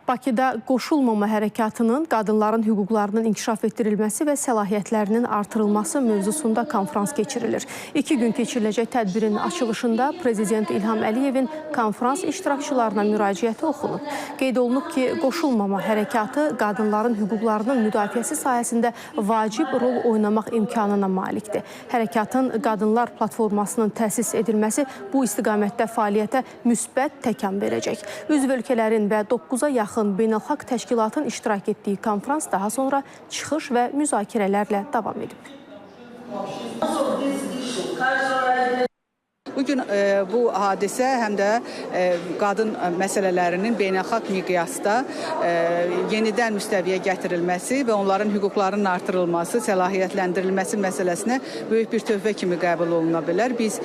Bakıda qoşulmama hərəkatının, qadınların hüquqlarının inkişaf etdirilməsi və səlahiyyətlərinin artırılması mövzusunda konfrans keçirilir. 2 gün keçiriləcək tədbirin açılışında Prezident İlham Əliyevin konfrans iştirakçılarına müraciəti oxunub. Qeyd olunub ki, qoşulmama hərəkatı qadınların hüquqlarının müdafiəsi sahəsində vacib rol oynamaq imkanına malikdir. Hərəkatın Qadınlar Platformasının təsis edilməsi bu istiqamətdə fəaliyyətə müsbət təkan verəcək. Üzv ölkələrin və 9-a yaxın beynəlxalq təşkilatın iştirak etdiyi konfrans daha sonra çıxış və müzakirələrlə davam edib. Bugün bu hadisə həm də qadın məsələlərinin beynəlxalq miqyasda yenidən müstəviyə gətirilməsi və onların hüquqlarının artırılması, səlahiyyətləndirilməsi məsələsinə böyük bir töhfə kimi qəbul oluna bilər. Biz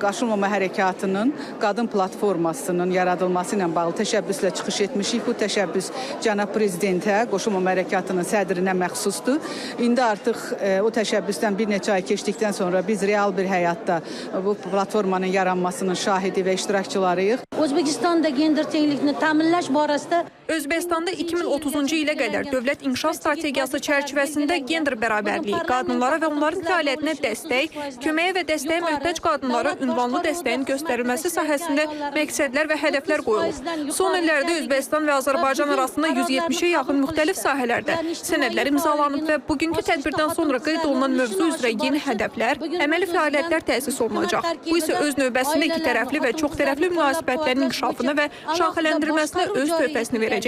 qoşulmama hərəkatının qadın platformasının yaradılması ilə bağlı təşəbbüslə çıxış etmişik. Bu təşəbbüs cənab prezidentə, qoşulmama hərəkatının sədrinə məxsusdur. İndi artıq o təşəbbüsdən bir neçə ay keçdikdən sonra biz real bir həyatda bu platformanın yaranmasının şahidi və iştirakçılarıyıq. Özbekistanda gender tenglikini təminləş barəsində Özbəkistanda 2030-cu ilə qədər dövlət inkişaf strategiyası çərçivəsində gender bərabərliyi, qadınlara və onların fəaliyyətinə dəstək, köməyə və dəstəyə möhtac qadınlara ünvanlı dəstəyin göstərilməsi sahəsində məqsədlər və hədəflər qoyulub. Son illərdə Özbəkistan və Azərbaycan arasında 170-ə yaxın müxtəlif sahələrdə sənədlər imzalanıb və bugünkü tədbirdən sonra qeyd olunan mövzu üzrə yeni hədəflər, əməli fəaliyyətlər təsis olunacaq. Bu isə öz növbəsində iki tərəfli və çox tərəfli münasibətlərin inkişafına və şaxələndirilməsinə öz töhfəsini verəcək.